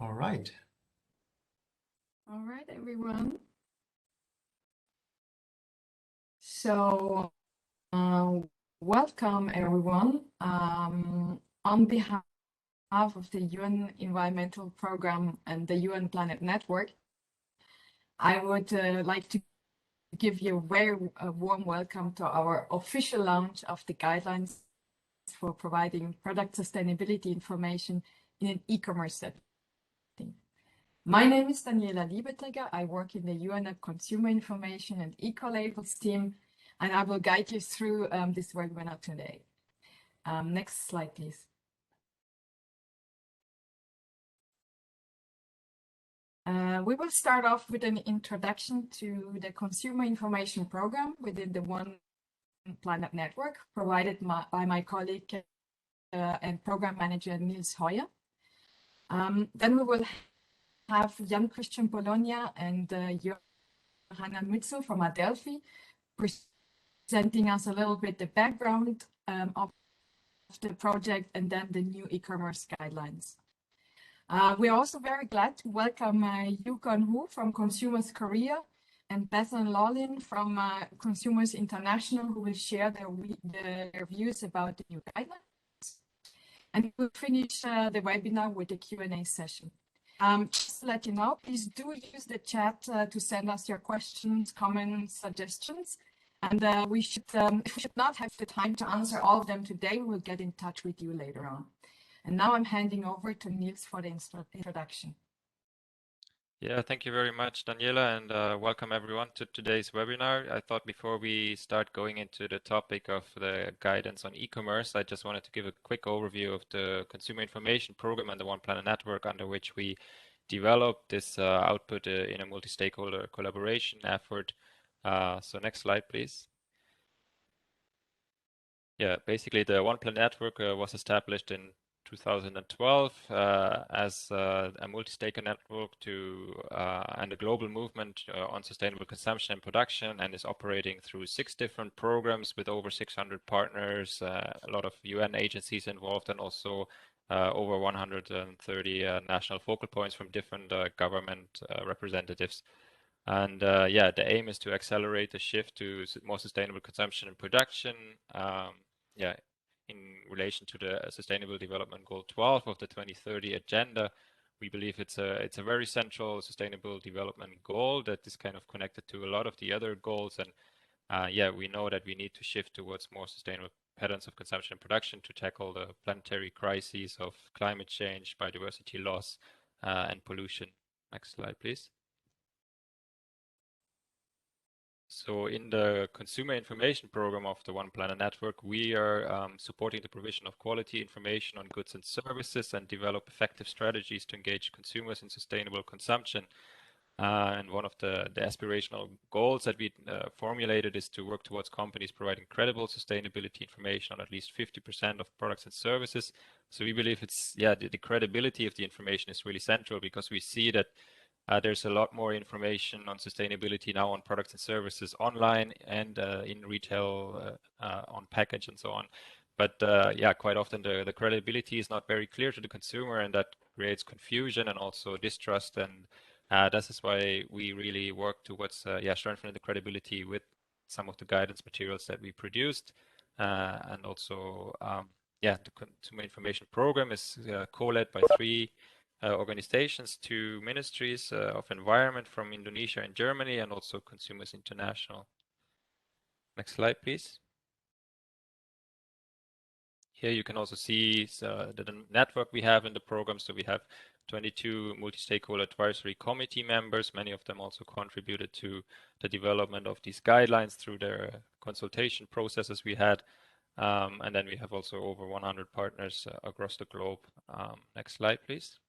All right. All right, everyone. So, welcome, everyone. On behalf of the UN Environmental Program and the UN Planet Network, I would like to give you a very warm welcome to our official launch of the guidelines for providing product sustainability information in an e-commerce setting. My name is Daniela Liebeträger. I work in the UN Consumer Information and Eco-Labels team, and I will guide you through this webinar today. Next slide, please. We will start off with an introduction to the Consumer Information Program within the One Planet Network, provided by my colleague and program manager, Niels Hoyer. Then we will have Jan Christian Bologna and Johanna Mützel from Adelphi presenting us a little bit the background of the project and then the new e-commerce guidelines. We're also very glad to welcome Yukion Hu from Consumers Korea and Bethan Lawlin from Consumers International, who will share their views about the new guidelines. And we'll finish the webinar with a Q&A session. Just to let you know, please do use the chat to send us your questions, comments, suggestions. And if we should not have the time to answer all of them today, we'll get in touch with you later on. And now I'm handing over to Niels for the introduction. Yeah, thank you very much, Daniela, and welcome everyone to today's webinar. I thought before we start going into the topic of the guidance on e-commerce, I just wanted to give a quick overview of the Consumer Information Program and the One Planet Network under which we developed this output in a multi-stakeholder collaboration effort. So next slide, please. Yeah, basically the One Planet Network was established in 2012 as a multi-stakeholder network and a global movement on sustainable consumption and production, and is operating through 6 different programs with over 600 partners, a lot of UN agencies involved, and also over 130 national focal points from different government representatives. And yeah, the aim is to accelerate the shift to more sustainable consumption and production. Yeah, in relation to the Sustainable Development Goal 12 of the 2030 agenda, we believe it's a very central sustainable development goal that is kind of connected to a lot of the other goals. And yeah, we know that we need to shift towards more sustainable patterns of consumption and production to tackle the planetary crises of climate change, biodiversity loss, and pollution. Next slide, please. So in the Consumer Information Program of the One Planet Network, we are supporting the provision of quality information on goods and services and develop effective strategies to engage consumers in sustainable consumption. And one of the aspirational goals that we formulated is to work towards companies providing credible sustainability information on at least 50% of products and services. So we believe it's, yeah, the credibility of the information is really central, because we see that there's a lot more information on sustainability now on products and services online and in retail, on package and so on. But yeah, quite often the credibility is not very clear to the consumer, and that creates confusion and also distrust. And this is why we really work towards yeah, strengthening the credibility with some of the guidance materials that we produced. And also, yeah, the Consumer Information Program is co-led by 3 organizations, 2 ministries of environment from Indonesia and Germany, and also Consumers International. Next slide, please. Here you can also see the network we have in the program. So we have 22 multi-stakeholder advisory committee members. Many of them also contributed to the development of these guidelines through their consultation processes we had. And then we have also over 100 partners across the globe. Next slide, please.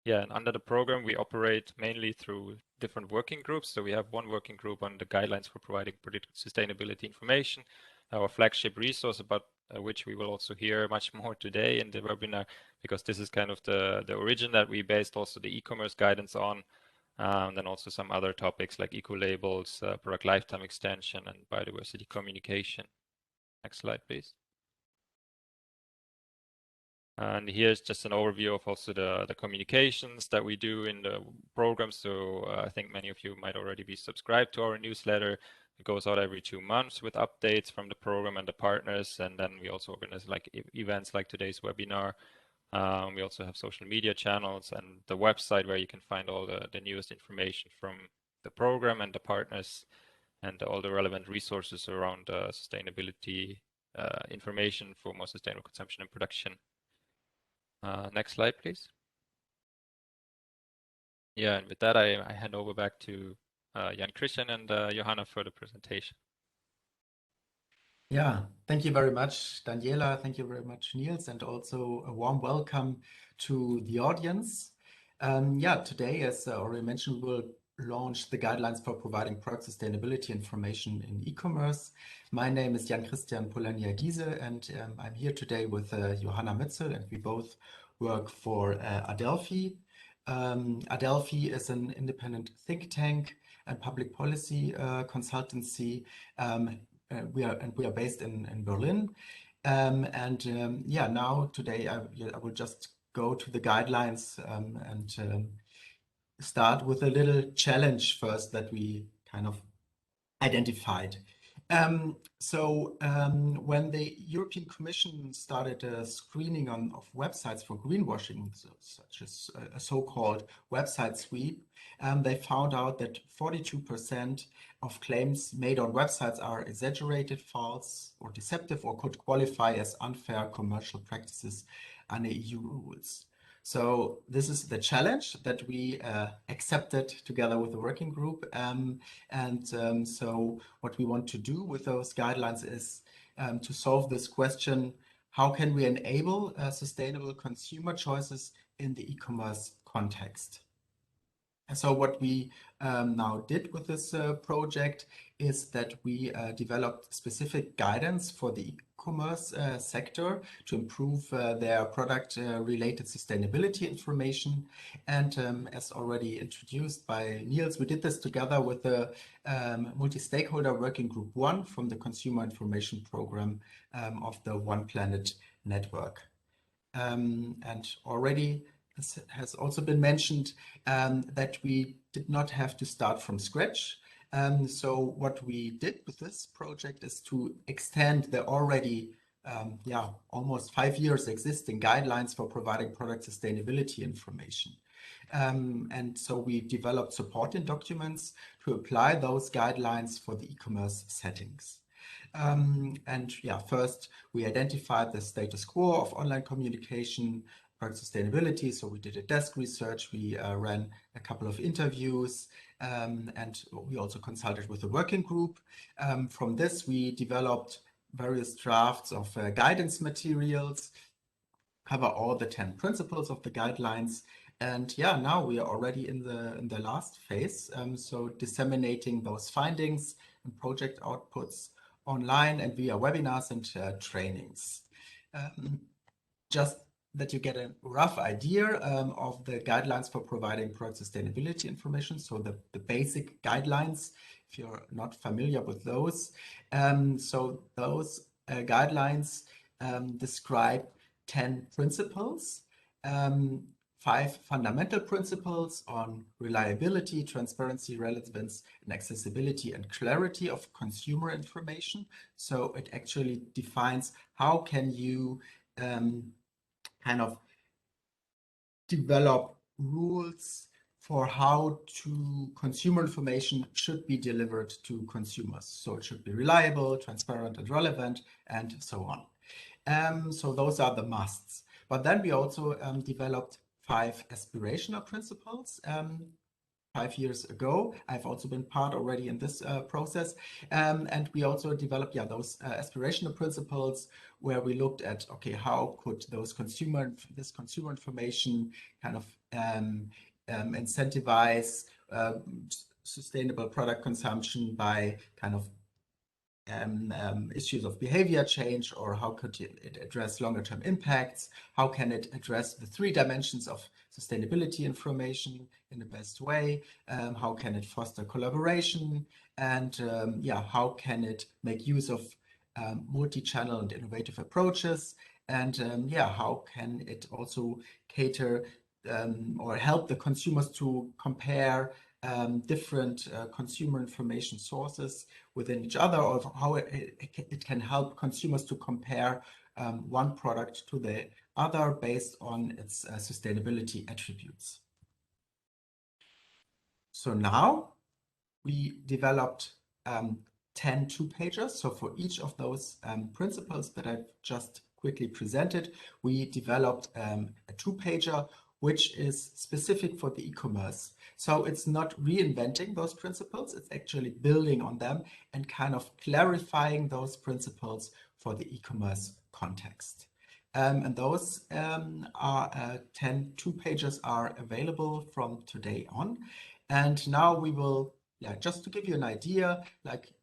Yeah, and under the program, we operate mainly through different working groups. So we have one working group on the guidelines for providing sustainability information, our flagship resource, about which we will also hear much more today in the webinar, because this is kind of the origin that we based also the e-commerce guidance on, and then also some other topics like eco-labels, product lifetime extension, and biodiversity communication. Next slide, please. And here's just an overview of also the communications that we do in the program. So I think many of you might already be subscribed to our newsletter. It goes out every 2 months with updates from the program and the partners. And then we also organize like events like today's webinar. We also have social media channels and the website where you can find all the newest information from the program and the partners and all the relevant resources around sustainability information for more sustainable consumption and production. Next slide, please. Yeah, and with that, I hand over back to Jan Christian and Johanna for the presentation. Yeah, thank you very much, Daniela. Thank you very much, Niels, and also a warm welcome to the audience. Yeah, today, as already mentioned, we will launch the guidelines for providing product sustainability information in e-commerce. My name is Jan Christian Polania-Giese, and I'm here today with Johanna Mützel, and we both work for Adelphi. Adelphi is an independent think tank and public policy consultancy. We are based in Berlin. Yeah, now today I will just go to the guidelines and start with a little challenge first that we kind of identified. When the European Commission started a screening of websites for greenwashing, such as a so-called website sweep, they found out that 42% of claims made on websites are exaggerated, false, or deceptive, or could qualify as unfair commercial practices under EU rules. So this is the challenge that we accepted together with the working group. So what we want to do with those guidelines is to solve this question: how can we enable sustainable consumer choices in the e-commerce context? And so what we now did with this project is that we developed specific guidance for the e-commerce sector to improve their product-related sustainability information. And as already introduced by Niels, we did this together with the multi-stakeholder working group 1 from the Consumer Information Program of the One Planet Network. And already this has also been mentioned that we did not have to start from scratch. So what we did with this project is to extend the already almost 5 years existing guidelines for providing product sustainability information. And so we developed supporting documents to apply those guidelines for the e-commerce settings. First we identified the status quo of online communication, product sustainability. So we did a desk research, we ran a couple of interviews, and we also consulted with the working group. From this, we developed various drafts of guidance materials, cover all the 10 principles of the guidelines. And yeah, now we are already in the last phase. So disseminating those findings and project outputs online and via webinars and trainings. Just that you get a rough idea of the guidelines for providing product sustainability information. So the basic guidelines, if you're not familiar with those. So those guidelines describe 10 principles, 5 fundamental principles on reliability, transparency, relevance, and accessibility and clarity of consumer information. So it actually defines how can you kind of develop rules for how consumer information should be delivered to consumers. So it should be reliable, transparent, and relevant, and so on. So those are the musts. But then we also developed 5 aspirational principles. 5 years ago. I've also been part already in this process. And we also developed those aspirational principles where we looked at, okay, how could this consumer information kind of incentivize sustainable product consumption by kind of issues of behavior change, or how could it address longer term impacts? How can it address the 3 dimensions of sustainability information in the best way? How can it foster collaboration? And how can it make use of multi-channel and innovative approaches? and yeah, how can it also cater or help the consumers to compare different consumer information sources within each other, or how it can help consumers to compare one product to the other based on its sustainability attributes. So now we developed 10 two-pagers. So for each of those principles that I've just quickly presented, we developed a two-pager which is specific for the e-commerce. So it's not reinventing those principles, it's actually building on them and kind of clarifying those principles for the e-commerce context. And those 10 two-pagers are available from today on. And now we will, just to give you an idea, like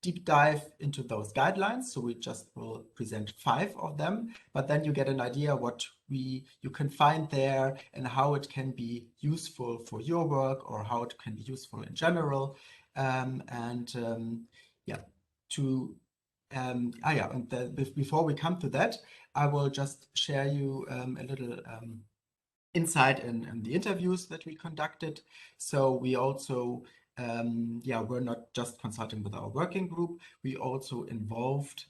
deep dive into those guidelines. So we just will present 5 of them, but then you get an idea what you can find there and how it can be useful for your work or how it can be useful in general. Before we come to that, I will just share you a little insight in the interviews that we conducted. So we also we're not just consulting with our working group, we also involved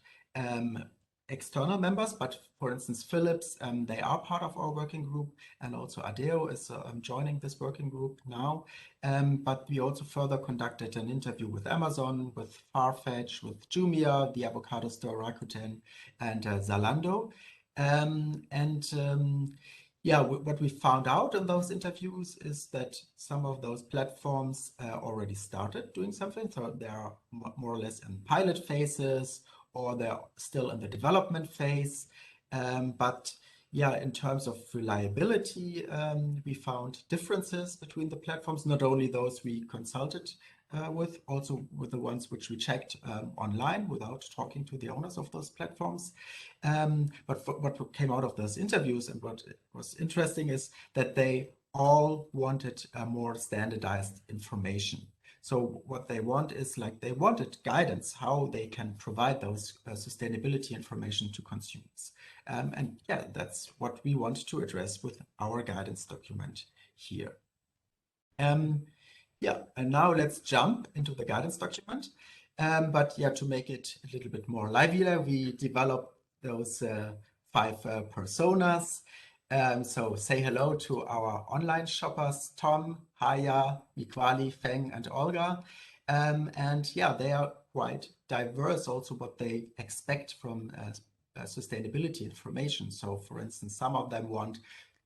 external members, but for instance, Philips, they are part of our working group, and also Adeo is joining this working group now. But we also further conducted an interview with Amazon, with Farfetch, with Jumia, the avocado store Rakuten, and Zalando. What we found out in those interviews is that some of those platforms already started doing something. So they are more or less in pilot phases, or they're still in the development phase. But yeah, in terms of reliability, we found differences between the platforms, not only those we consulted with, also with the ones which we checked online without talking to the owners of those platforms. But what came out of those interviews and what was interesting is that they all wanted more standardized information. So what they want is they wanted guidance, how they can provide those sustainability information to consumers. And yeah, that's what we want to address with our guidance document here. And now let's jump into the guidance document. To make it a little bit more livelier, we developed those 5 personas. So say hello to our online shoppers, Tom, Haya, Mikwali, Feng, and Olga. They are quite diverse also what they expect from sustainability information. So for instance, some of them want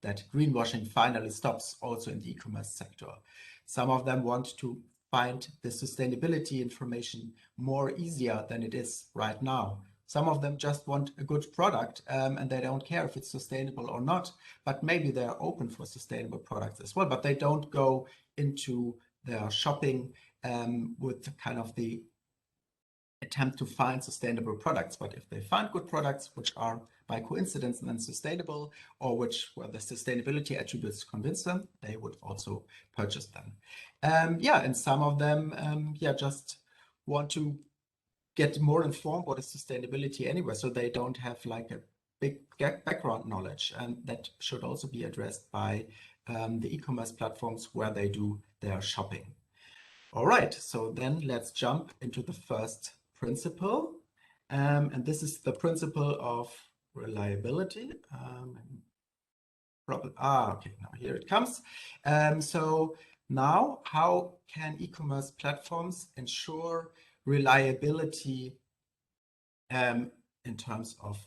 that greenwashing finally stops also in the e-commerce sector. Some of them want to find the sustainability information more easier than it is right now. Some of them just want a good product and they don't care if it's sustainable or not, but maybe they're open for sustainable products as well, but they don't go into their shopping with kind of the attempt to find sustainable products. But if they find good products which are by coincidence then sustainable, or where the sustainability attributes convince them, they would also purchase them. And some of them just want to get more informed what is sustainability anyway, so they don't have like a big background knowledge, and that should also be addressed by the e-commerce platforms where they do their shopping. All right, so then let's jump into the first principle, and this is the principle of reliability. Okay, now here it comes. So now, how can e-commerce platforms ensure reliability in terms of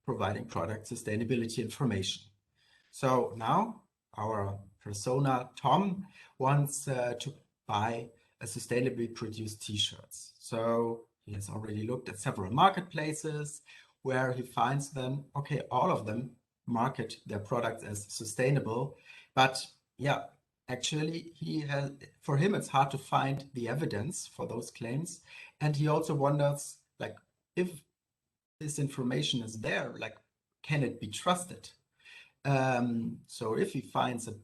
providing product sustainability information? So now our persona, Tom, wants to buy a sustainably produced t-shirts. So he has already looked at several marketplaces where he finds them, okay, all of them market their products as sustainable, but yeah, actually for him it's hard to find the evidence for those claims, and he also wonders, like, if this information is there, like, can it be trusted? So if he finds a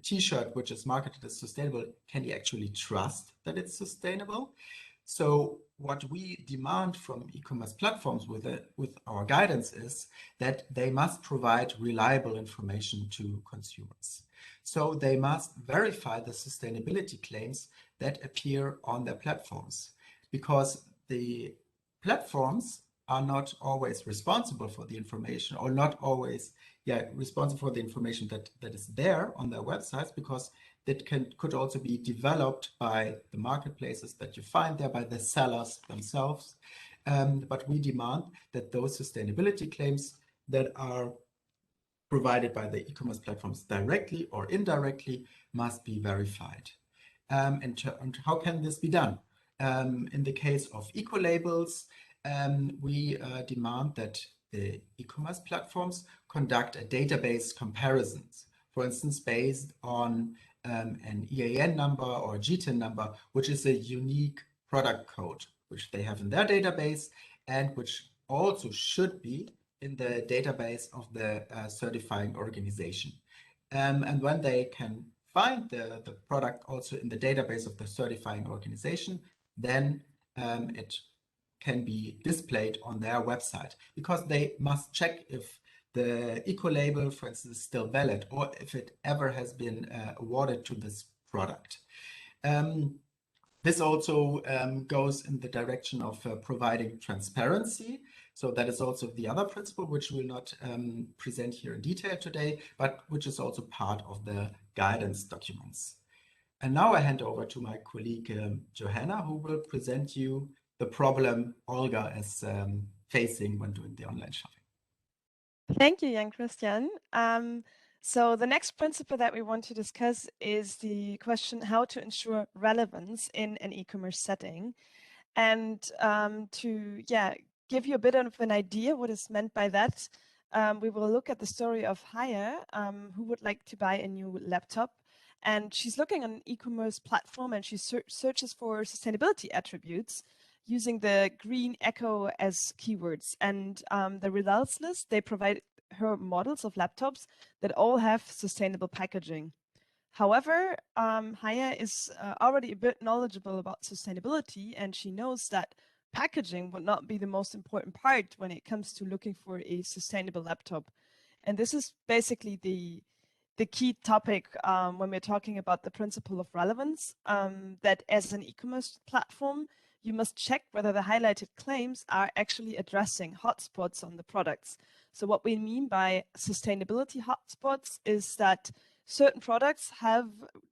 t-shirt which is marketed as sustainable, can he actually trust that it's sustainable? So what we demand from e-commerce platforms with our guidance is that they must provide reliable information to consumers. So they must verify the sustainability claims that appear on their platforms, because the platforms are not always responsible for the information, or not always responsible for the information that is there on their websites, because that could also be developed by the marketplaces that you find there, by the sellers themselves. But we demand that those sustainability claims that are provided by the e-commerce platforms directly or indirectly must be verified. And how can this be done? In the case of eco-labels, we demand that the e-commerce platforms conduct a database comparisons, for instance, based on an EAN number or a GTIN number, which is a unique product code, which they have in their database and which also should be in the database of the certifying organization. And when they can find the product also in the database of the certifying organization, then it can be displayed on their website, because they must check if the eco-label, for instance, is still valid, or if it ever has been awarded to this product. This also goes in the direction of providing transparency. So that is also the other principle, which we'll not present here in detail today, but which is also part of the guidance documents. And now I hand over to my colleague Johanna, who will present you the problem Olga is facing when doing the online shopping. Thank you, Jan Christian. So the next principle that we want to discuss is the question how to ensure relevance in an e-commerce setting. And to give you a bit of an idea what is meant by that, we will look at the story of Haya, who would like to buy a new laptop. And she's looking on an e-commerce platform, and she searches for sustainability attributes using the green eco as keywords. And the results list, they provide her models of laptops that all have sustainable packaging. However, Haya is already a bit knowledgeable about sustainability, and she knows that packaging would not be the most important part when it comes to looking for a sustainable laptop. And this is basically the key topic when we're talking about the principle of relevance, that as an e-commerce platform, you must check whether the highlighted claims are actually addressing hotspots on the products. So what we mean by sustainability hotspots is that certain products have,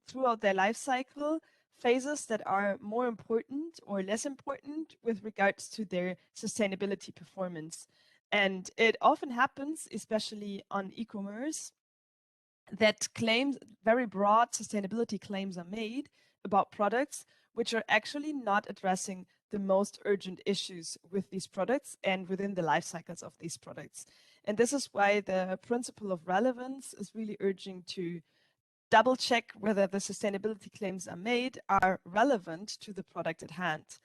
throughout their life cycle, phases that are more important or less important with regards to their sustainability performance. And it often happens, especially on e-commerce, that claims, very broad sustainability claims are made about products which are actually not addressing the most urgent issues with these products and within the life cycles of these products. And this is why the principle of relevance is really urging to double check whether the sustainability claims are made are relevant to the product at hand.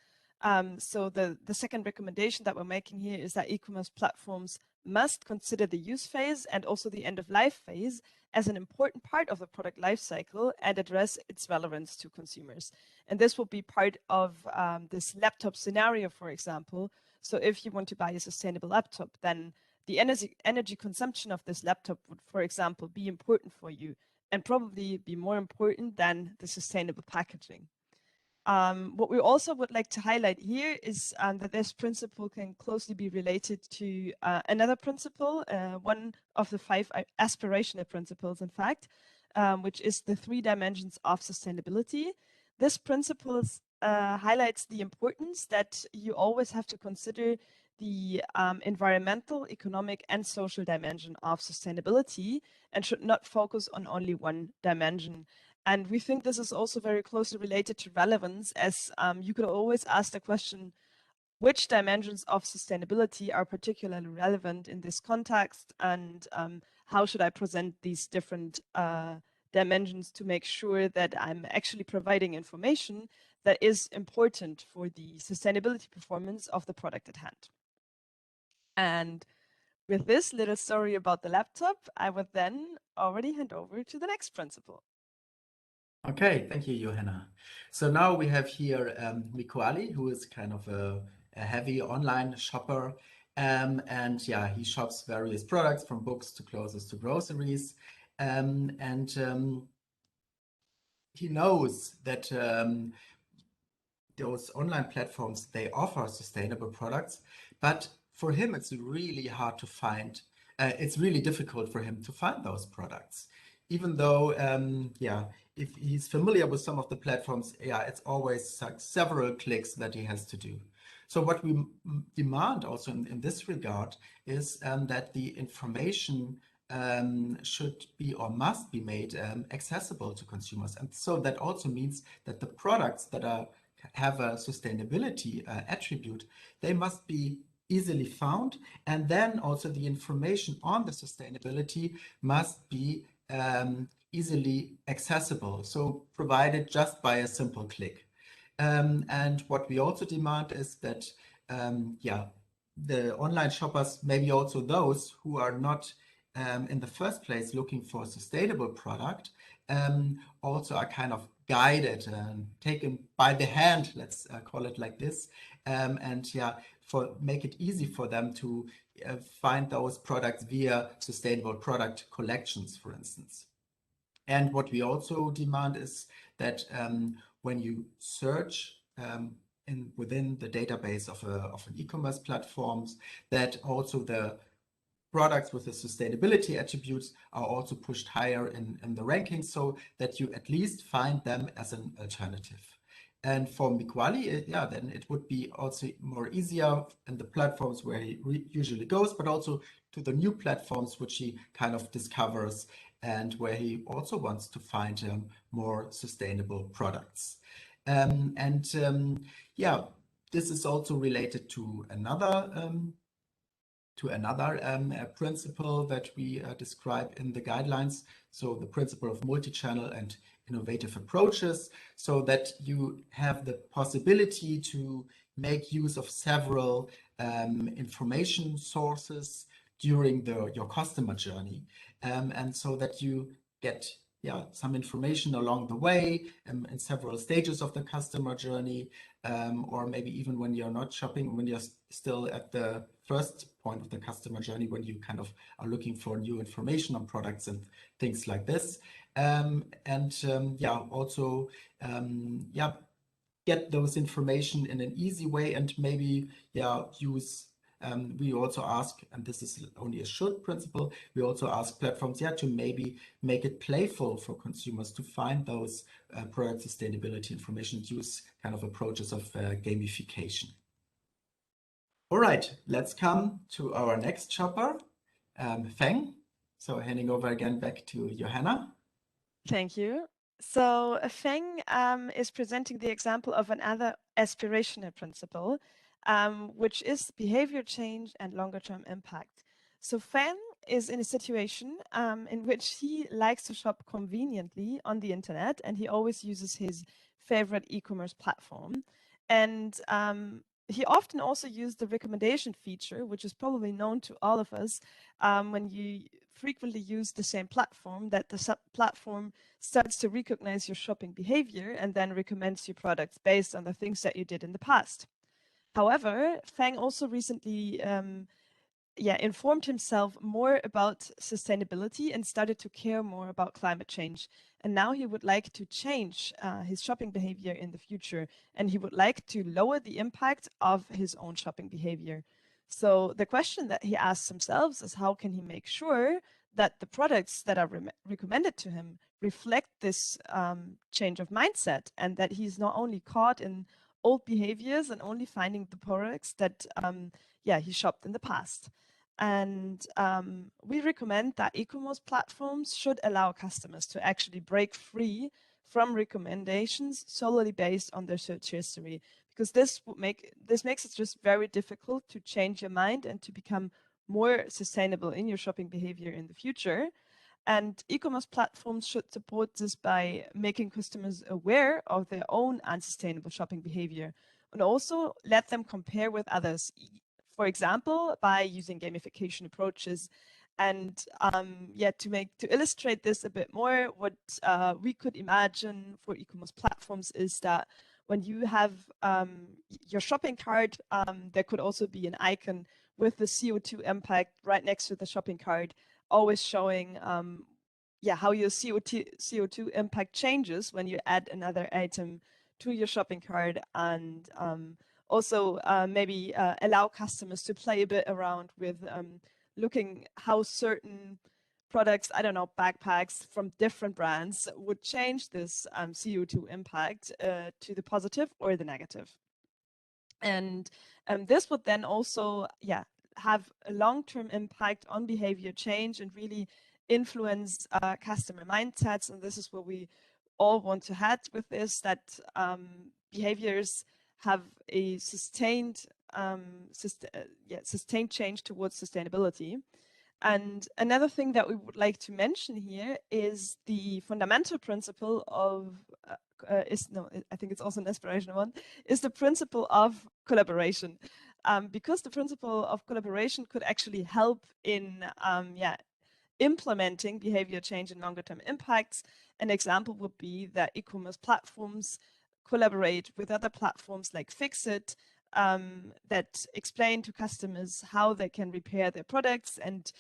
So the second recommendation that we're making here is that e-commerce platforms must consider the use phase and also the end of life phase as an important part of the product life cycle and address its relevance to consumers. And this will be part of this laptop scenario, for example. So if you want to buy a sustainable laptop, then the energy consumption of this laptop would, for example, be important for you and probably be more important than the sustainable packaging. What we also would like to highlight here is that this principle can closely be related to another principle, one of the 5 aspirational principles, in fact, which is the 3 dimensions of sustainability. This principle highlights the importance that you always have to consider the environmental, economic, and social dimension of sustainability and should not focus on only one dimension. And we think this is also very closely related to relevance, as you could always ask the question, which dimensions of sustainability are particularly relevant in this context, and how should I present these different dimensions to make sure that I'm actually providing information that is important for the sustainability performance of the product at hand. And with this little story about the laptop, I would then already hand over to the next principle. Okay, thank you, Johanna. So now we have here Mikuali, who is kind of a heavy online shopper. And yeah, he shops various products from books to clothes to groceries. And he knows that those online platforms, they offer sustainable products, but for him, it's really hard to find. It's really difficult for him to find those products, even though, yeah, if he's familiar with some of the platforms, yeah, it's always like several clicks that he has to do. So what we demand also in this regard is that the information should be or must be made accessible to consumers. And so that also means that the products that have a sustainability attribute, they must be easily found. And then also the information on the sustainability must be easily accessible. So provided just by a simple click. And what we also demand is that, yeah, the online shoppers, maybe also those who are not in the first place looking for a sustainable product, also are kind of guided and taken by the hand, let's call it like this, and yeah, make it easy for them to find those products via sustainable product collections, for instance. And what we also demand is that when you search within the database of an e-commerce platforms, that also the products with the sustainability attributes are also pushed higher in the rankings, so that you at least find them as an alternative. And for Mikuali, yeah, then it would be also more easier in the platforms where he usually goes, but also to the new platforms which he kind of discovers and where he also wants to find more sustainable products. Yeah, this is also related to another principle that we describe in the guidelines. So the principle of multi-channel and innovative approaches, so that you have the possibility to make use of several information sources during your customer journey. And so that you get some information along the way in several stages of the customer journey, or maybe even when you're not shopping, when you're still at the first point of the customer journey, when you kind of are looking for new information on products and things like this. Also get those information in an easy way, and maybe use we also ask, and this is only a should principle, we also ask platforms to maybe make it playful for consumers to find those product sustainability information, use kind of approaches of gamification. All right, let's come to our next shopper, Feng. So handing over again back to Johanna. Thank you. So Feng is presenting the example of another aspirational principle, which is behavior change and longer term impact. So Feng is in a situation in which he likes to shop conveniently on the internet, and he always uses his favorite e-commerce platform. And he often also used the recommendation feature, which is probably known to all of us when you frequently use the same platform, that the platform starts to recognize your shopping behavior and then recommends you products based on the things that you did in the past. However, Feng also recently informed himself more about sustainability and started to care more about climate change. And now he would like to change his shopping behavior in the future, and he would like to lower the impact of his own shopping behavior. So the question that he asks himself is, how can he make sure that the products that are recommended to him reflect this change of mindset, and that he's not only caught in old behaviors and only finding the products that he shopped in the past. And we recommend that e-commerce platforms should allow customers to actually break free from recommendations solely based on their search history, because this makes it just very difficult to change your mind and to become more sustainable in your shopping behavior in the future. And e-commerce platforms should support this by making customers aware of their own unsustainable shopping behavior, and also let them compare with others. For example, by using gamification approaches And yeah, to illustrate this a bit more, what we could imagine for e-commerce platforms is that when you have your shopping cart, there could also be an icon with the CO2 impact right next to the shopping cart, always showing yeah, how your CO2 impact changes when you add another item to your shopping cart, and also maybe allow customers to play a bit around with looking how certain products, I don't know, backpacks from different brands would change this CO2 impact to the positive or the negative. And this would then also, yeah, have a long-term impact on behavior change and really influence customer mindsets. And this is what we all want to head with this, that behaviors have a sustained sustained change towards sustainability. And another thing that we would like to mention here is the fundamental principle of I think it's also an inspirational one, is the principle of collaboration. Because the principle of collaboration could actually help in implementing behavior change and longer term impacts. An example would be that e-commerce platforms collaborate with other platforms like Fixit that explain to customers how they can repair their products and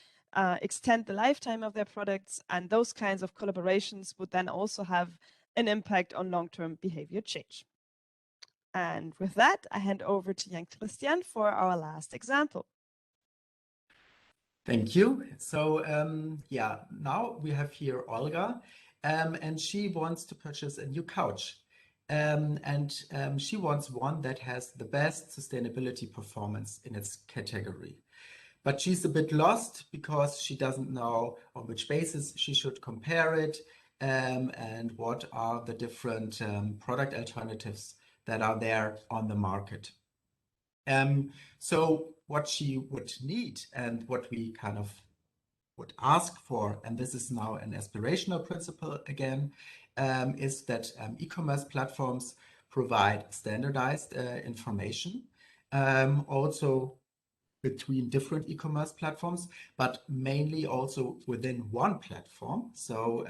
extend the lifetime of their products. And those kinds of collaborations would then also have an impact on long-term behavior change. And with that, I hand over to Jan Christian for our last example. Thank you. So yeah, now we have here Olga, and she wants to purchase a new couch. She wants one that has the best sustainability performance in its category. But she's a bit lost because she doesn't know on which basis she should compare it, and what are the different product alternatives that are there on the market. So what she would need and what we kind of would ask for, and this is now an aspirational principle again, is that e-commerce platforms provide standardized information, also between different e-commerce platforms, but mainly also within one platform, so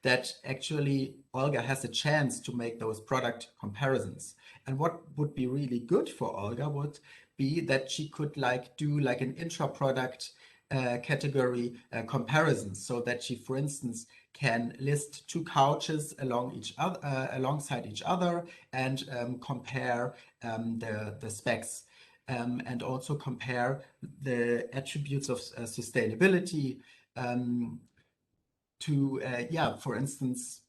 that actually Olga has a chance to make those product comparisons. And what would be really good for Olga would be that she could do an intra-product category comparisons, so that she, for instance, can list two couches alongside each other and compare the specs. And also compare the attributes of sustainability to, for instance,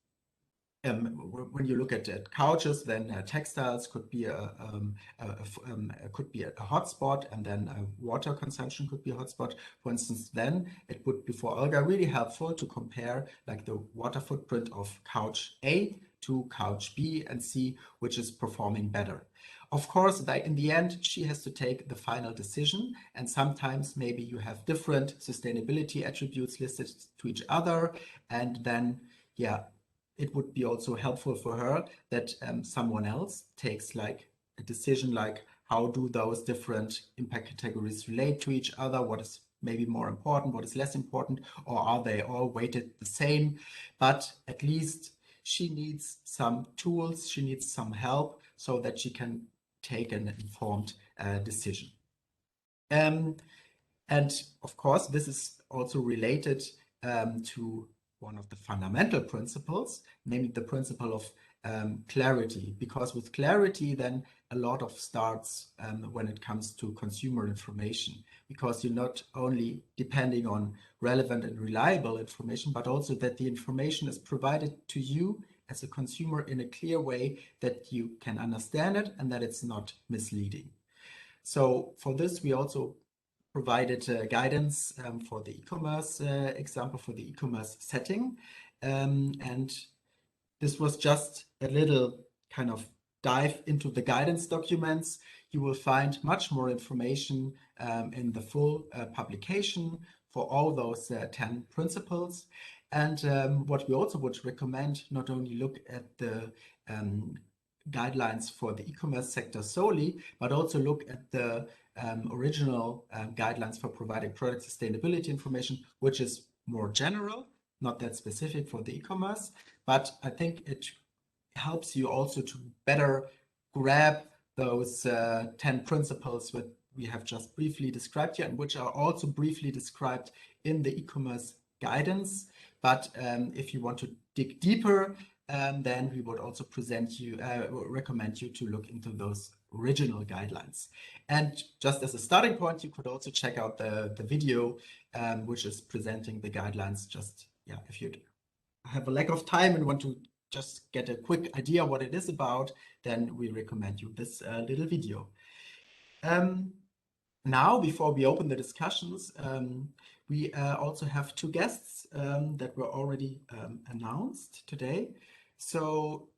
when you look at couches, then textiles could be a hotspot, and then water consumption could be a hotspot. For instance, then it would be for Olga really helpful to compare the water footprint of couch A to couch B and see which is performing better. Of course, in the end, she has to take the final decision, and sometimes maybe you have different sustainability attributes listed to each other, and then, yeah, it would be also helpful for her that someone else takes a decision how do those different impact categories relate to each other, what is maybe more important, what is less important, or are they all weighted the same? But at least she needs some tools, she needs some help so that she can take an informed decision. And of course, this is also related to one of the fundamental principles, namely the principle of clarity, because with clarity, then a lot of starts when it comes to consumer information, because you're not only depending on relevant and reliable information, but also that the information is provided to you as a consumer in a clear way that you can understand it and that it's not misleading. So for this, we also provided guidance for the e-commerce example, for the e-commerce setting. And this was just a little kind of dive into the guidance documents. You will find much more information in the full publication for all those 10 principles. And what we also would recommend, not only look at the guidelines for the e-commerce sector solely, but also look at the original guidelines for providing product sustainability information, which is more general, not that specific for the e-commerce, but I think it helps you also to better grab those 10 principles that we have just briefly described here, and which are also briefly described in the e-commerce guidance. But if you want to dig deeper, then we would also recommend you to look into those original guidelines. And just as a starting point, you could also check out the video, which is presenting the guidelines. Just, yeah, if you have a lack of time and want to just get a quick idea what it is about, then we recommend you this little video. Now, before we open the discussions, we also have two guests that were already announced today. So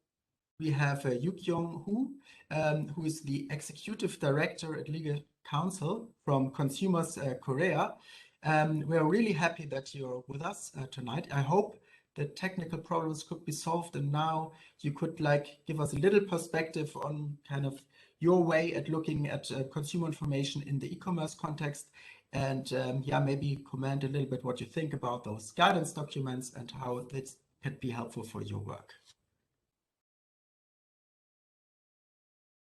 we have Yukion who is the Executive Director at Legal Counsel from Consumers Korea. We are really happy that you're with us tonight. I hope the technical problems could be solved, and now you could give us a little perspective on kind of your way at looking at consumer information in the e-commerce context, and yeah, maybe comment a little bit what you think about those guidance documents and how this could be helpful for your work.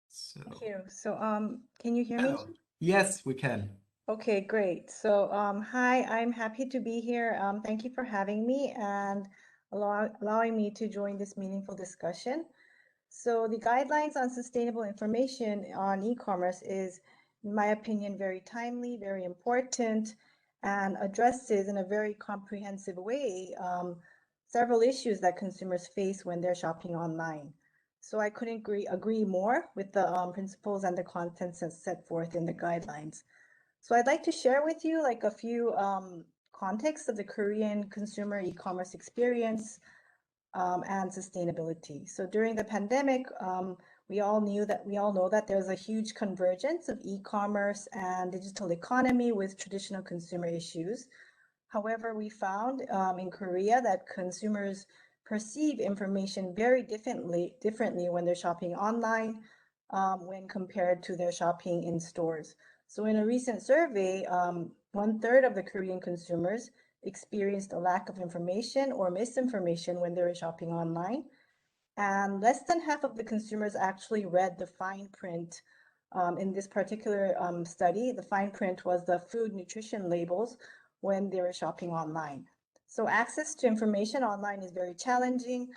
So, thank you. So can you hear hello. me? Yes, we can. Okay, great. So hi, I'm happy to be here. Thank you for having me and allowing me to join this meaningful discussion. So the guidelines on sustainable information on e-commerce is, in my opinion, very timely, very important, and addresses in a very comprehensive way several issues that consumers face when they're shopping online. So I couldn't agree more with the principles and the contents set forth in the guidelines. So I'd like to share with you a few contexts of the Korean consumer e-commerce experience and sustainability. So during the pandemic, we all know that there's a huge convergence of e-commerce and digital economy with traditional consumer issues. However, we found in Korea that consumers perceive information very differently when they're shopping online when compared to their shopping in stores. So in a recent survey, 1/3 of the Korean consumers experienced a lack of information or misinformation when they were shopping online. And less than half of the consumers actually read the fine print. In this particular study, the fine print was the food nutrition labels when they were shopping online. So access to information online is very challenging.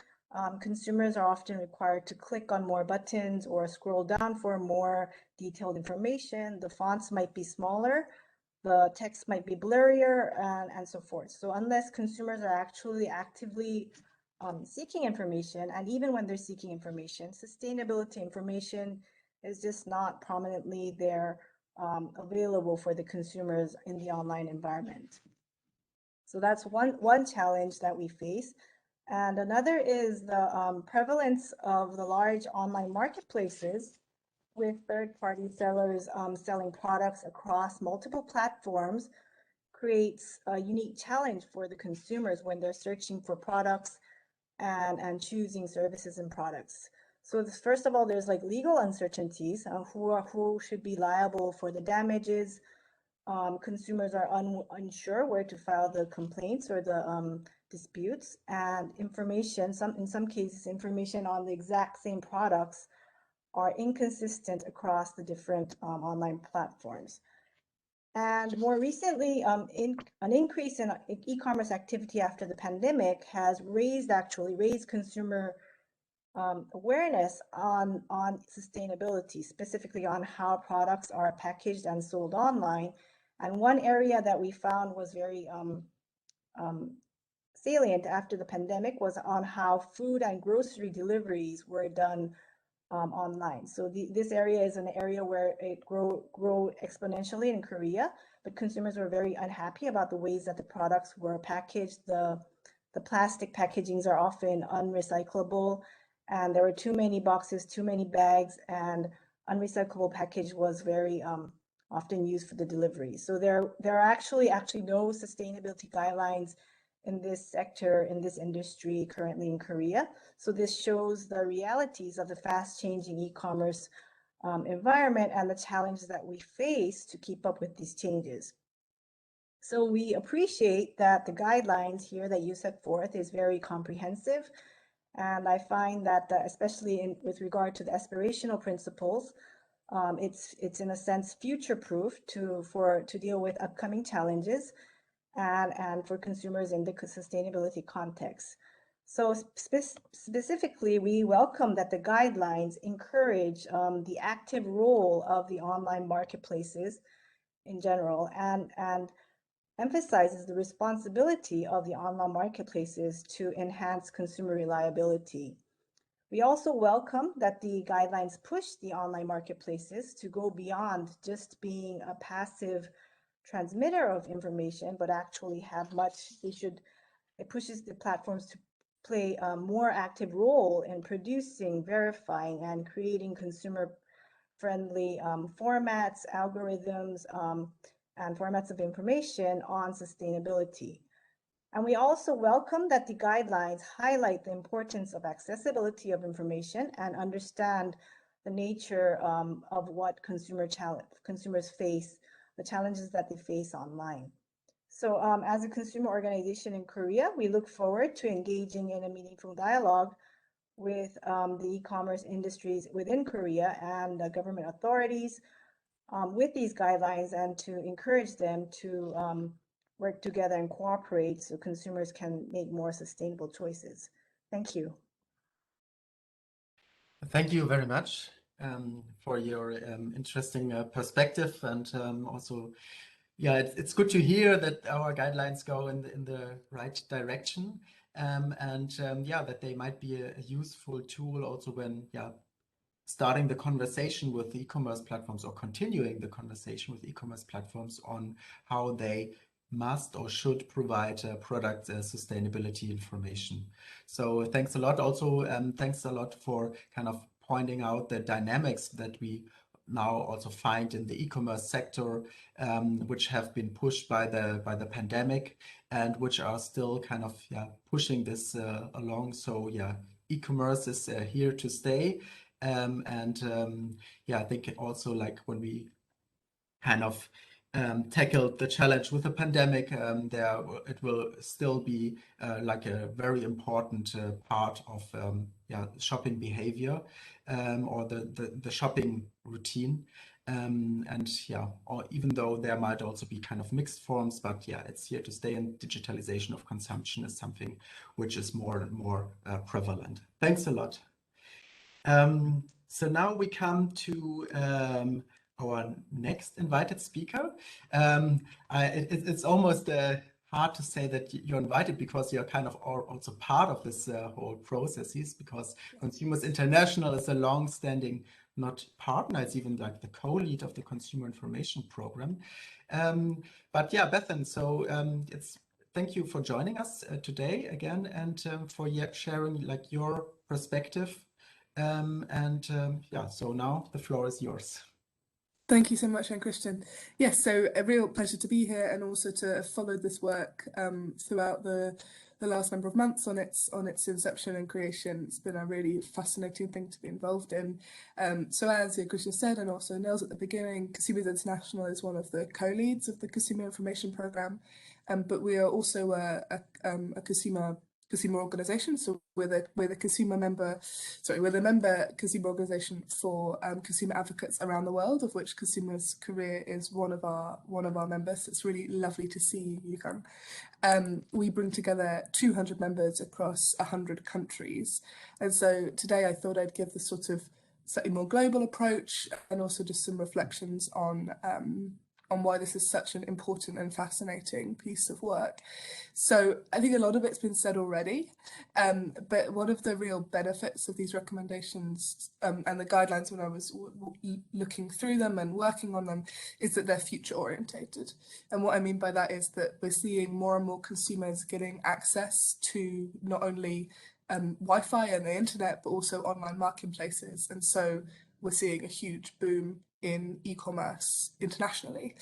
Consumers are often required to click on more buttons or scroll down for more detailed information. The fonts might be smaller, the text might be blurrier, and so forth. So unless consumers are actually actively seeking information, and even when they're seeking information, sustainability information is just not prominently there available for the consumers in the online environment. So that's one challenge that we face. And another is the prevalence of the large online marketplaces with third-party sellers selling products across multiple platforms creates a unique challenge for the consumers when they're searching for products and choosing services and products. So first of all, there's legal uncertainties. Who should be liable for the damages? Consumers are unsure where to file the complaints or the disputes, and information, in some cases, information on the exact same products are inconsistent across the different online platforms. And more recently, an increase in e-commerce activity after the pandemic has raised consumer awareness on sustainability, specifically on how products are packaged and sold online. And one area that we found was very salient after the pandemic was on how food and grocery deliveries were done online. So this area is an area where it grew exponentially in Korea, but consumers were very unhappy about the ways that the products were packaged. The plastic packagings are often unrecyclable, and there were too many boxes, too many bags, and unrecyclable package was very often used for the delivery. So there are actually no sustainability guidelines in this sector, in this industry currently in Korea. So this shows the realities of the fast changing e-commerce environment and the challenges that we face to keep up with these changes. So we appreciate that the guidelines here that you set forth is very comprehensive. And I find that especially with regard to the aspirational principles, it's in a sense future-proof to deal with upcoming challenges and for consumers in the sustainability context. So specifically, we welcome that the guidelines encourage the active role of the online marketplaces in general and emphasizes the responsibility of the online marketplaces to enhance consumer reliability. We also welcome that the guidelines push the online marketplaces to go beyond just being a passive transmitter of information, but actually have it pushes the platforms to play a more active role in producing, verifying, and creating consumer-friendly formats, algorithms, and formats of information on sustainability. And we also welcome that the guidelines highlight the importance of accessibility of information and understand the nature of what consumers face, the challenges that they face online. So as a consumer organization in Korea, we look forward to engaging in a meaningful dialogue with the e-commerce industries within Korea and government authorities with these guidelines and to encourage them to work together and cooperate so consumers can make more sustainable choices. Thank you. Thank you very much for your interesting perspective, and also, yeah, it's good to hear that our guidelines go in the right direction, and yeah, that they might be a useful tool also when starting the conversation with e-commerce platforms or continuing the conversation with e-commerce platforms on how they must or should provide product sustainability information. So thanks a lot. Also, thanks a lot for kind of pointing out the dynamics that we now also find in the e-commerce sector, which have been pushed by the pandemic and which are still kind of pushing this along. So e-commerce is here to stay. I think also, like, when we kind of tackled the challenge with the pandemic, it will still be like a very important part of shopping behavior or the shopping routine. Or even though there might also be kind of mixed forms, but it's here to stay, and digitalization of consumption is something which is more and more prevalent. Thanks a lot. So now we come to our next invited speaker. It's almost hard to say that you're invited because you're kind of also part of this whole processes, because Consumers International is a long-standing, not partner, it's even like the co-lead of the Consumer Information Program. But yeah, Bethan, so thank you for joining us today again, and for sharing like your perspective. So now the floor is yours. Thank you so much, Christian. Yes, so a real pleasure to be here and also to follow this work throughout the last number of months on its inception and creation. It's been a really fascinating thing to be involved in. So as Christian said, and also Nils at the beginning, Consumers International is one of the co-leads of the Consumer Information Program, but we are also a consumer organization. So we're the member consumer organization for consumer advocates around the world, of which Consumers Korea is one of our members. It's really lovely to see you, yukion. We bring together 200 members across 100 countries, and so today I thought I'd give the sort of slightly more global approach and also just some reflections on why this is such an important and fascinating piece of work. So I think a lot of it's been said already, but one of the real benefits of these recommendations and the guidelines when I was looking through them and working on them is that they're future orientated. And what I mean by that is that we're seeing more and more consumers getting access to not only Wi-Fi and the internet, but also online marketplaces. And so we're seeing a huge boom in e-commerce internationally.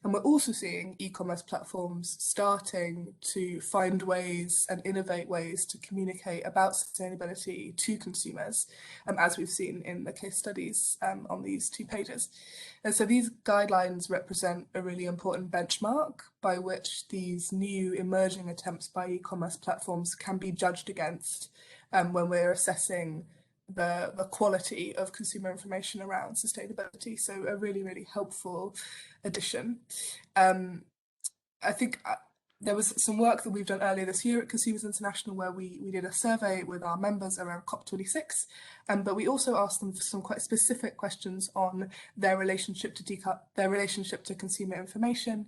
And we're also seeing e-commerce platforms starting to find ways and innovate ways to communicate about sustainability to consumers, as we've seen in the case studies on these 2 pages. And so these guidelines represent a really important benchmark by which these new emerging attempts by e-commerce platforms can be judged against when we're assessing the quality of consumer information around sustainability. So a really, really helpful addition. I think there was some work that we've done earlier this year at Consumers International where we did a survey with our members around COP26, but we also asked them for some quite specific questions on their relationship to consumer information.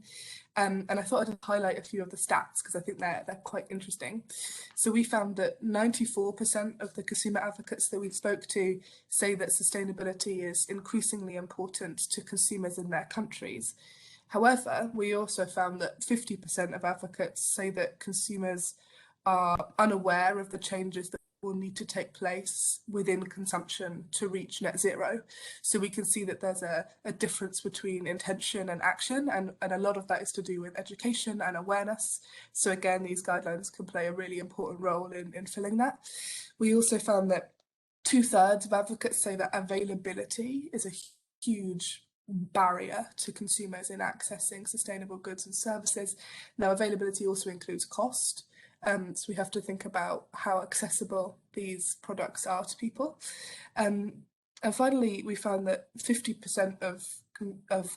And I thought I'd highlight a few of the stats because I think they're quite interesting. So we found that 94% of the consumer advocates that we spoke to say that sustainability is increasingly important to consumers in their countries. However, we also found that 50% of advocates say that consumers are unaware of the changes that will need to take place within consumption to reach net zero. So we can see that there's a difference between intention and action, and a lot of that is to do with education and awareness. So again, these guidelines can play a really important role in filling that. We also found that 2/3 of advocates say that availability is a huge barrier to consumers in accessing sustainable goods and services. Now, availability also includes cost. So we have to think about how accessible these products are to people. And finally, we found that 50% of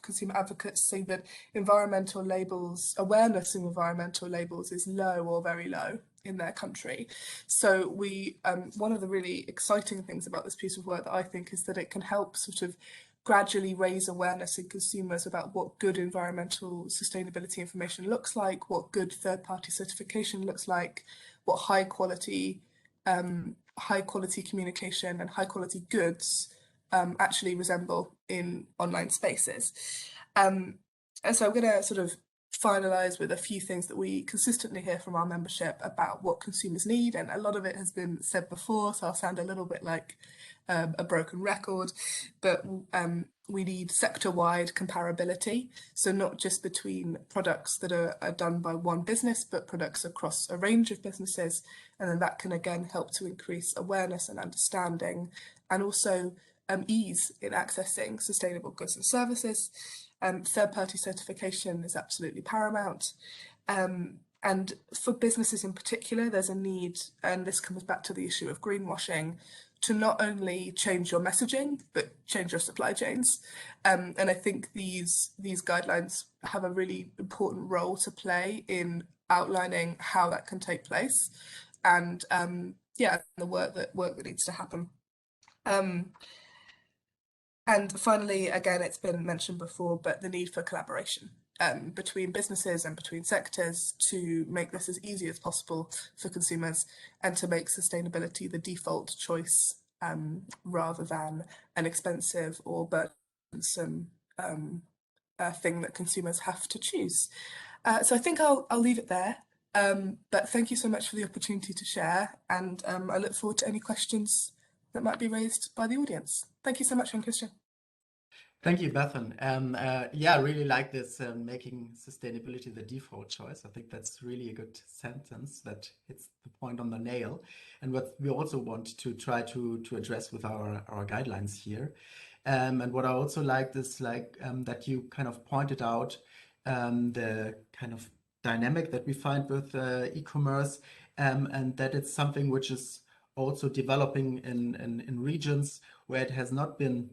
consumer advocates say that environmental labels, awareness of environmental labels is low or very low in their country. So we, one of the really exciting things about this piece of work that I think is that it can help sort of gradually raise awareness in consumers about what good environmental sustainability information looks like, what good third-party certification looks like, what high quality communication and high quality goods actually resemble in online spaces. And so I'm going to sort of finalize with a few things that we consistently hear from our membership about what consumers need, and a lot of it has been said before, so I'll sound a little bit like a broken record, but we need sector-wide comparability, so not just between products that are done by one business, but products across a range of businesses, and then that can again help to increase awareness and understanding, and also ease in accessing sustainable goods and services. Third-party certification is absolutely paramount. And for businesses in particular, there's a need, and this comes back to the issue of greenwashing, to not only change your messaging, but change your supply chains. And I think these guidelines have a really important role to play in outlining how that can take place, and yeah, the work that needs to happen. And finally, again, it's been mentioned before, but the need for collaboration between businesses and between sectors to make this as easy as possible for consumers and to make sustainability the default choice rather than an expensive or burdensome thing that consumers have to choose. So I think I'll leave it there. But thank you so much for the opportunity to share, and I look forward to any questions that might be raised by the audience. Thank you so much, Christian. Thank you, Bethan. Yeah, I really like this making sustainability the default choice. I think that's really a good sentence that hits the point on the nail, and what we also want to try to address with our guidelines here. And what I also liked is that you kind of pointed out the kind of dynamic that we find with e-commerce, and that it's something which is also developing in regions where it has not been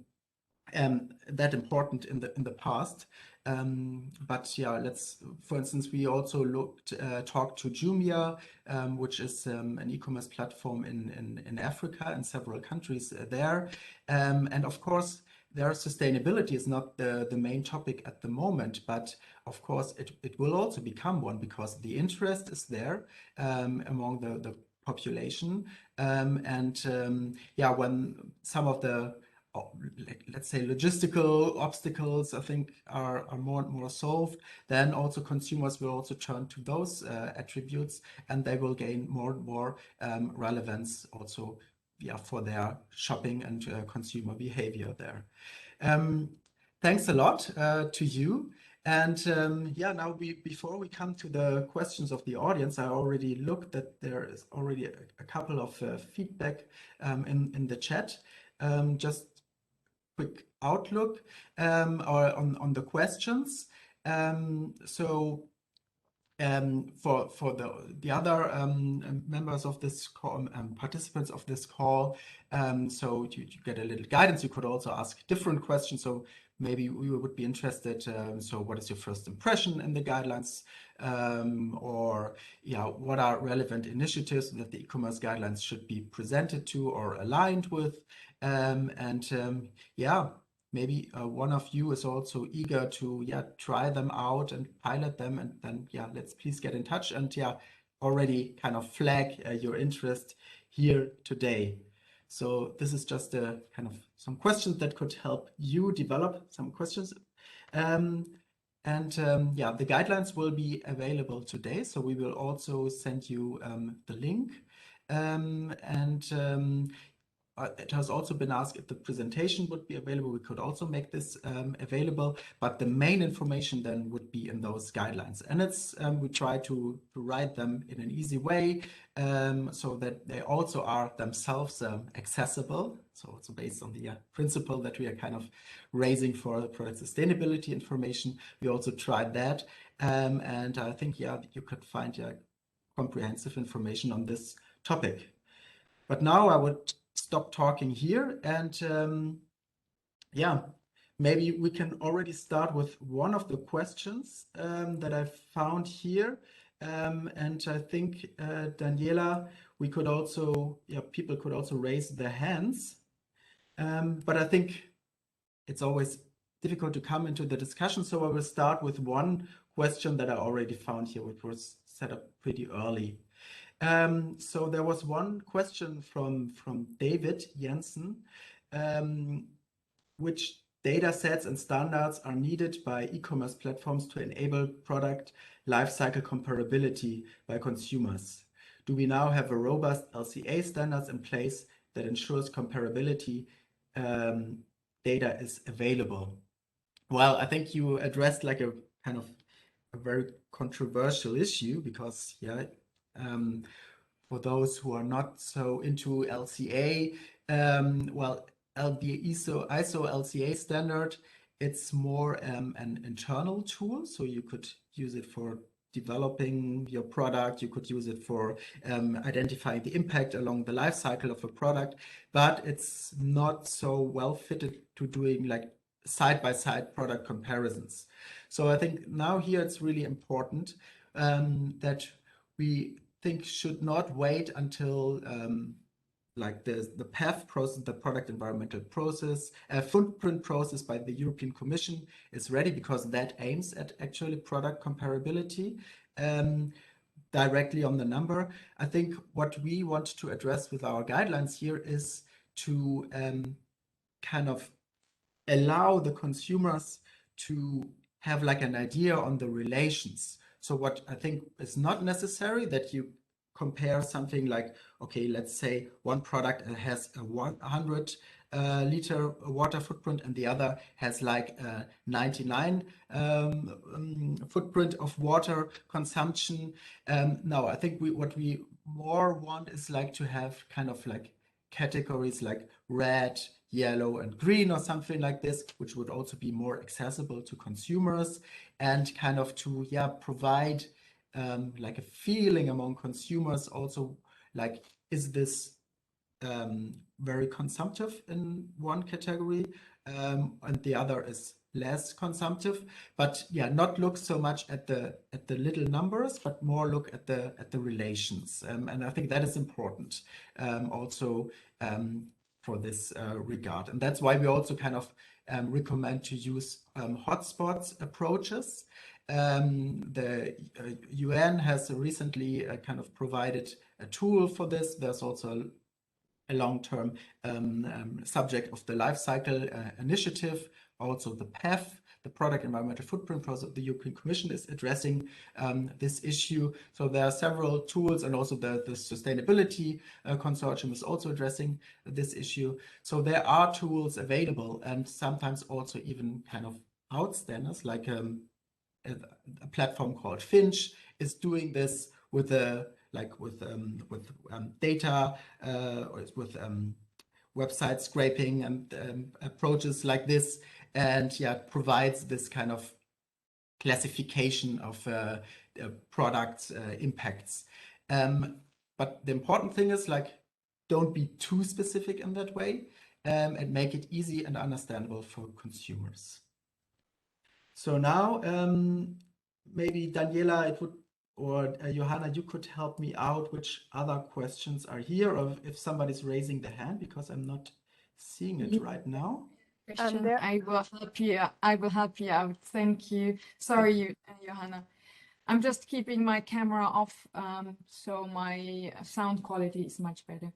that important in the past. But yeah, for instance, we also talked to Jumia, which is an e-commerce platform in Africa and several countries there. And of course, their sustainability is not the main topic at the moment, but of course it will also become one because the interest is there among the population. Yeah, when some of the let's say logistical obstacles, I think, are more and more solved, then also consumers will also turn to those attributes, and they will gain more and more relevance also, yeah, for their shopping and consumer behavior there. thanks a lot to you. And yeah, now before we come to the questions of the audience, I already looked that there is already a couple of feedback in the chat. Just quick outlook or on the questions. So for the other members of this call, participants of this call, so you get a little guidance. You could also ask different questions. So maybe we would be interested. So what is your first impression in the guidelines? Or yeah, what are relevant initiatives that the e-commerce guidelines should be presented to or aligned with? Yeah, maybe one of you is also eager to try them out and pilot them, and then let's please get in touch and already kind of flag your interest here today. So this is just a kind of some questions that could help you develop some questions. The guidelines will be available today, so we will also send you the link. It has also been asked if the presentation would be available. We could also make this available, but the main information then would be in those guidelines. And it's we try to write them in an easy way so that they also are themselves accessible. So it's based on the principle that we are kind of raising for product sustainability information. We also tried that. And I think, you could find comprehensive information on this topic. But now I would stop talking here and maybe we can already start with one of the questions that I found here. And I think, Daniela, we could also, people could also raise their hands. But I think it's always difficult to come into the discussion. So I will start with one question that I already found here, which was set up pretty early. So there was one question from David Jensen, which data sets and standards are needed by e-commerce platforms to enable product lifecycle comparability by consumers? Do we now have a robust LCA standards in place that ensures comparability data is available? Well, I think you addressed like a kind of a very controversial issue because, for those who are not so into LCA, well, the ISO LCA standard, it's more an internal tool. So you could use it for developing your product. You could use it for identifying the impact along the life cycle of a product, but it's not so well fitted to doing like side-by-side product comparisons. So I think now here it's really important that we should not wait until like the PEF process, the product environmental process, footprint process by the European Commission is ready, because that aims at actually product comparability directly on the number. I think what we want to address with our guidelines here is to kind of allow the consumers to have like an idea on the relations. So what I think is not necessary that you compare something like, okay, let's say one product has a 100 liter water footprint and the other has like a 99 footprint of water consumption. No, I think what we more want is like to have kind of like categories like red, yellow, and green or something like this, which would also be more accessible to consumers and kind of to provide like a feeling among consumers also, like, is this very consumptive in one category and the other is less consumptive, but not look so much at the little numbers, but more look at the relations, and I think that is important also for this regard, and that's why we also kind of recommend to use hotspots approaches. The UN has recently kind of provided a tool for this. There's also a long-term subject of the life cycle initiative, also the PEF the product environmental footprint process. The European Commission is addressing this issue. So there are several tools, and also the sustainability consortium is also addressing this issue. So there are tools available, and sometimes also even kind of outstanders, like a platform called Finch is doing this with data, or with website scraping and approaches like this, and yeah, provides this kind of classification of product impacts. But the important thing is, like, don't be too specific in that way, and make it easy and understandable for consumers. So now maybe Daniela, it would, or Johanna, you could help me out which other questions are here, or if somebody's raising the hand, because I'm not seeing it right now. Christian, I will help you. I will help you out. Thank you. Sorry, Johanna. I'm just keeping my camera off, so my sound quality is much better.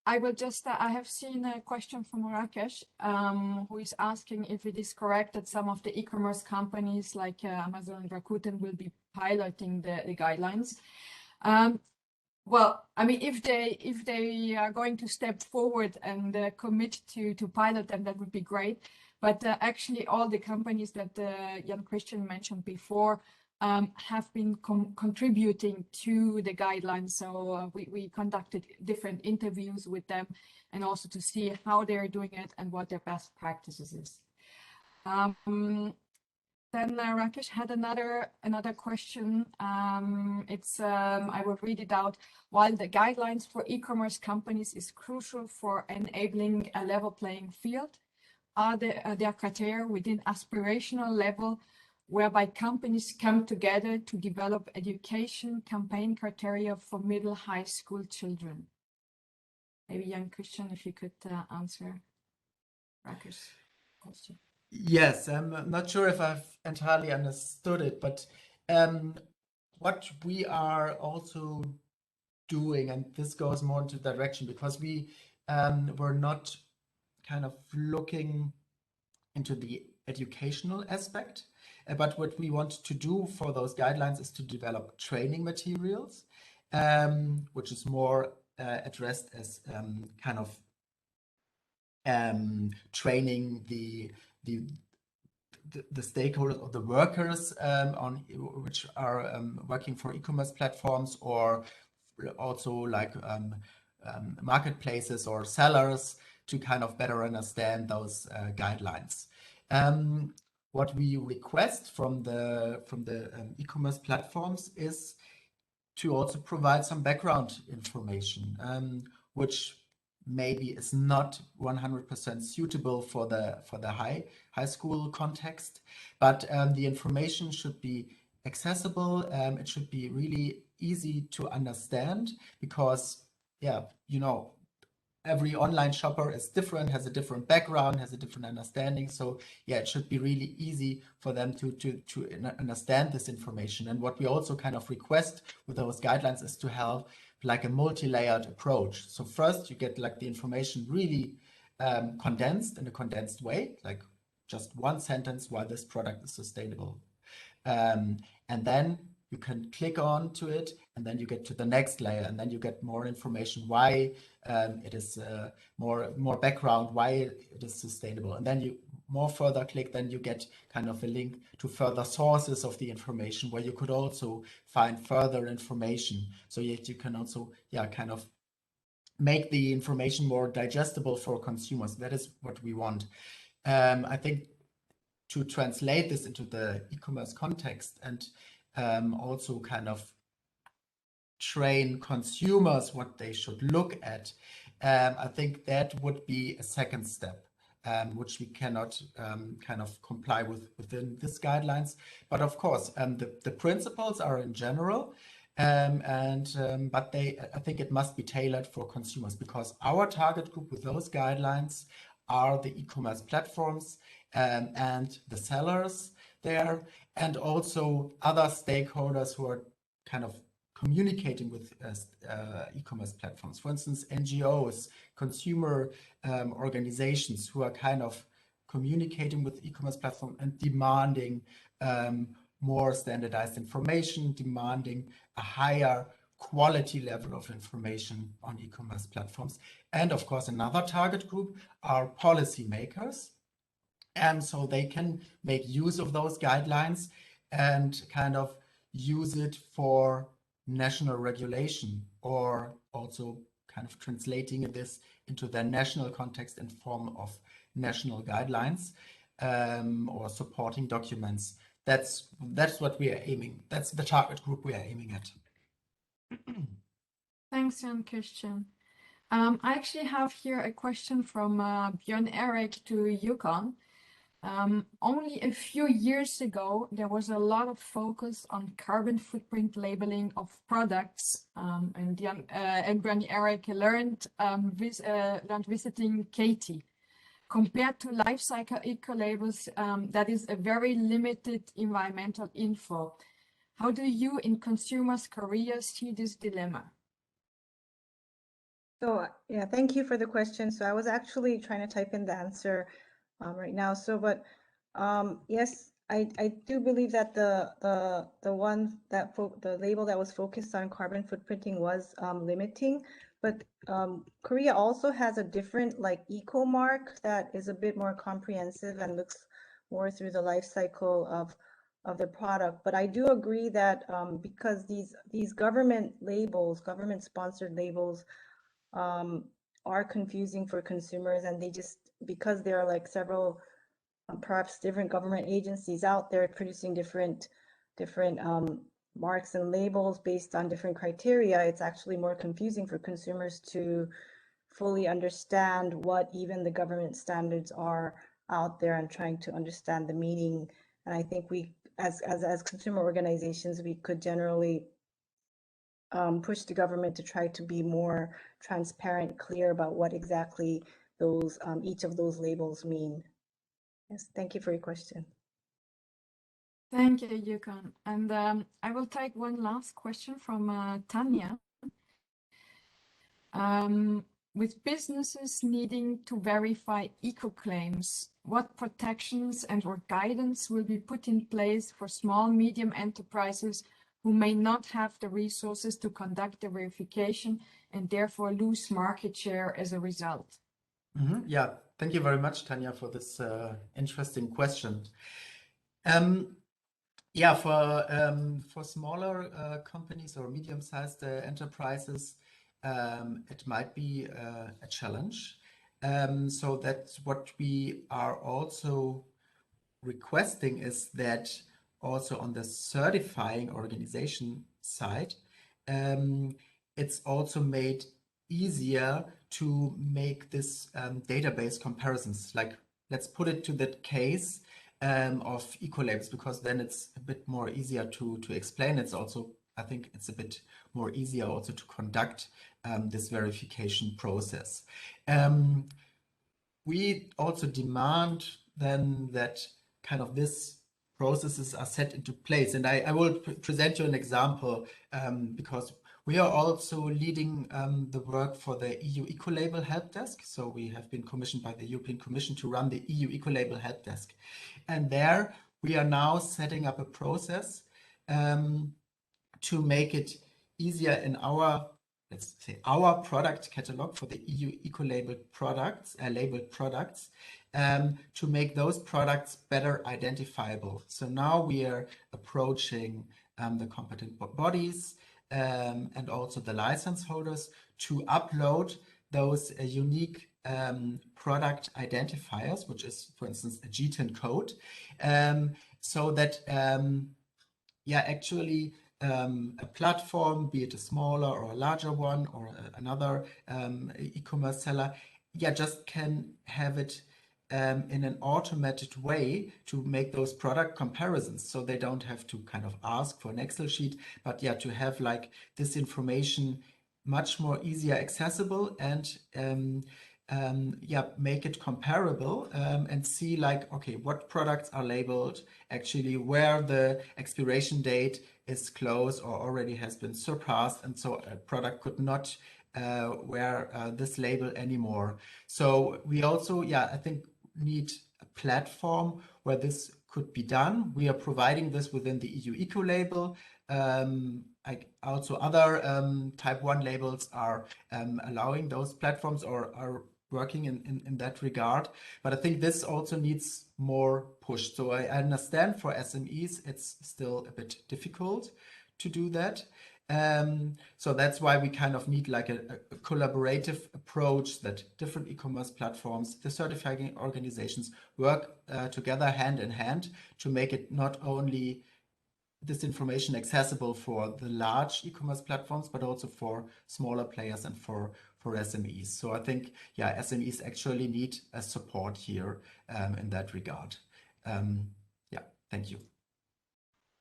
I will just, I have seen a question from Rakesh, who is asking if it is correct that some of the e-commerce companies like Amazon and Rakuten will be piloting the guidelines. Well, I mean, if they are going to step forward and commit to pilot them, that would be great. But actually, all the companies that Jan Christian mentioned before have been contributing to the guidelines. So we conducted different interviews with them, and also to see how they're doing it and what their best practices is. Then Rakesh had another question. I will read it out. While the guidelines for e-commerce companies is crucial for enabling a level playing field, are there criteria within aspirational level whereby companies come together to develop education campaign criteria for middle high school children? Maybe Jan Christian, if you could answer Rakesh's question. Yes, I'm not sure if I've entirely understood it, but what we are also doing, and this goes more into the direction, because we were not kind of looking into the educational aspect, but what we want to do for those guidelines is to develop training materials, which is more addressed as kind of training the stakeholders or the workers on which are working for e-commerce platforms, or also like marketplaces or sellers, to kind of better understand those guidelines. What we request from the e-commerce platforms is to also provide some background information, which maybe is not 100% suitable for the high school context, but the information should be accessible. It should be really easy to understand, because yeah, you know, every online shopper is different, has a different background, has a different understanding. So yeah, it should be really easy for them to understand this information. And what we also kind of request with those guidelines is to have like a multi-layered approach. So first you get like the information really condensed in a condensed way, like just one sentence why this product is sustainable. And then you can click on to it, and then you get to the next layer, and then you get more information why it is more background, why it is sustainable. And then you more further click, then you get kind of a link to further sources of the information, where you could also find further information. So yet you can also, yeah, kind of make the information more digestible for consumers. That is what we want. I think to translate this into the e-commerce context, and also kind of train consumers what they should look at, I think that would be a second step, which we cannot kind of comply with within these guidelines. But of course, the principles are in general, but I think it must be tailored for consumers, because our target group with those guidelines are the e-commerce platforms and the sellers there, and also other stakeholders who are kind of communicating with e-commerce platforms. For instance, NGOs, consumer organizations who are kind of communicating with e-commerce platform and demanding more standardized information, demanding a higher quality level of information on e-commerce platforms. And of course, another target group are policymakers. And so they can make use of those guidelines and kind of use it for national regulation, or also kind of translating this into their national context in form of national guidelines or supporting documents. That's what we are aiming. That's the target group we are aiming at. Thanks, Jan Christian. I actually have here a question from Björn Erik to yukion. Only a few years ago, there was a lot of focus on carbon footprint labeling of products, and Björn Erik learned visiting Katie. Compared to life cycle eco labels, that is a very limited environmental info. How do you in consumers' Korea see this dilemma? So yeah, thank you for the question. So I was actually trying to type in the answer right now. So, but yes, I do believe that the label that was focused on carbon footprinting was limiting, but Korea also has a different like eco mark that is a bit more comprehensive and looks more through the life cycle of the product. But I do agree that because these government labels, government sponsored labels, are confusing for consumers, and they just, because there are like several perhaps different government agencies out there producing different marks and labels based on different criteria, it's actually more confusing for consumers to fully understand what even the government standards are out there and trying to understand the meaning. And I think we as consumer organizations, we could generally push the government to try to be more transparent, clear about what exactly those each of those labels mean. Yes, thank you for your question. Thank you, yukion. And I will take one last question from Tanya. With businesses needing to verify eco-claims, what protections and/or guidance will be put in place for small, medium enterprises who may not have the resources to conduct the verification and therefore lose market share as a result? Yeah, thank you very much, Tanya, for this interesting question. Yeah, for smaller companies or medium-sized enterprises, it might be a challenge. So that's what we are also requesting, is that also on the certifying organization side, it's also made easier to make this database comparisons. Like, let's put it to that case of ecolabels, because then it's a bit more easier to explain. It's also, I think it's a bit more easier also to conduct this verification process. We also demand then that kind of this processes are set into place. And I will present you an example because we are also leading the work for the EU Ecolabel Help Desk. So we have been commissioned by the European Commission to run the EU Ecolabel Help Desk. And there we are now setting up a process to make it easier in our, let's say, our product catalog for the EU Ecolabel products, labeled products, to make those products better identifiable. So now we are approaching the competent bodies and also the license holders to upload those unique product identifiers, which is, for instance, a GTIN code, so that, yeah, actually a platform, be it a smaller or a larger one or another e-commerce seller, yeah, just can have it in an automated way to make those product comparisons. So they don't have to kind of ask for an Excel sheet, but yeah, to have like this information much more easier accessible and yeah, make it comparable and see like, okay, what products are labeled, actually where the expiration date is close or already has been surpassed, and so a product could not wear this label anymore. So we also, yeah, I think need a platform where this could be done. We are providing this within the EU Eco label. Also other type 1 labels are allowing those platforms or are working in that regard. But I think this also needs more push. So I understand for SMEs, it's still a bit difficult to do that. So that's why we kind of need like a collaborative approach that different e-commerce platforms, the certifying organizations work together hand in hand to make it not only this information accessible for the large e-commerce platforms, but also for smaller players and for SMEs. So I think, yeah, SMEs actually need a support here in that regard. Yeah, thank you.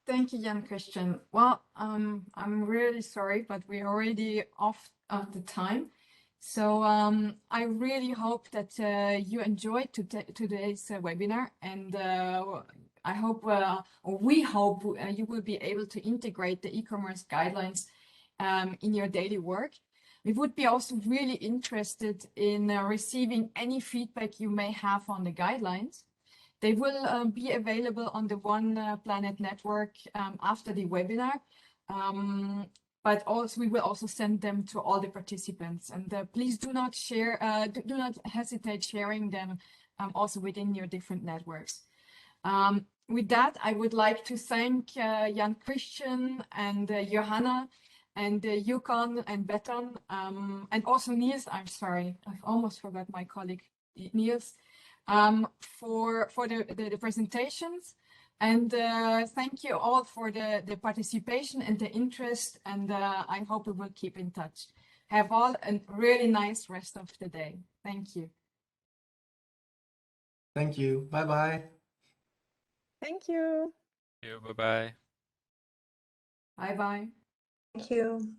Thank you, Jan Christian. Well, I'm really sorry, but we're already off of the time. So I really hope that you enjoyed today's webinar, and I hope, or we hope, you will be able to integrate the e-commerce guidelines in your daily work. We would be also really interested in receiving any feedback you may have on the guidelines. They will be available on the One Planet Network after the webinar, but also we will also send them to all the participants. And please do not share, do not hesitate sharing them also within your different networks. With that, I would like to thank Jan Christian and Johanna and Yukion and Beton, and also Niels. I'm sorry, I've almost forgot my colleague Niels. For the presentations, and thank you all for the participation and the interest, and I hope we will keep in touch. Have all a really nice rest of the day. Thank you. Thank you. Bye-bye. Thank you. Bye-bye. Bye-bye. Thank you.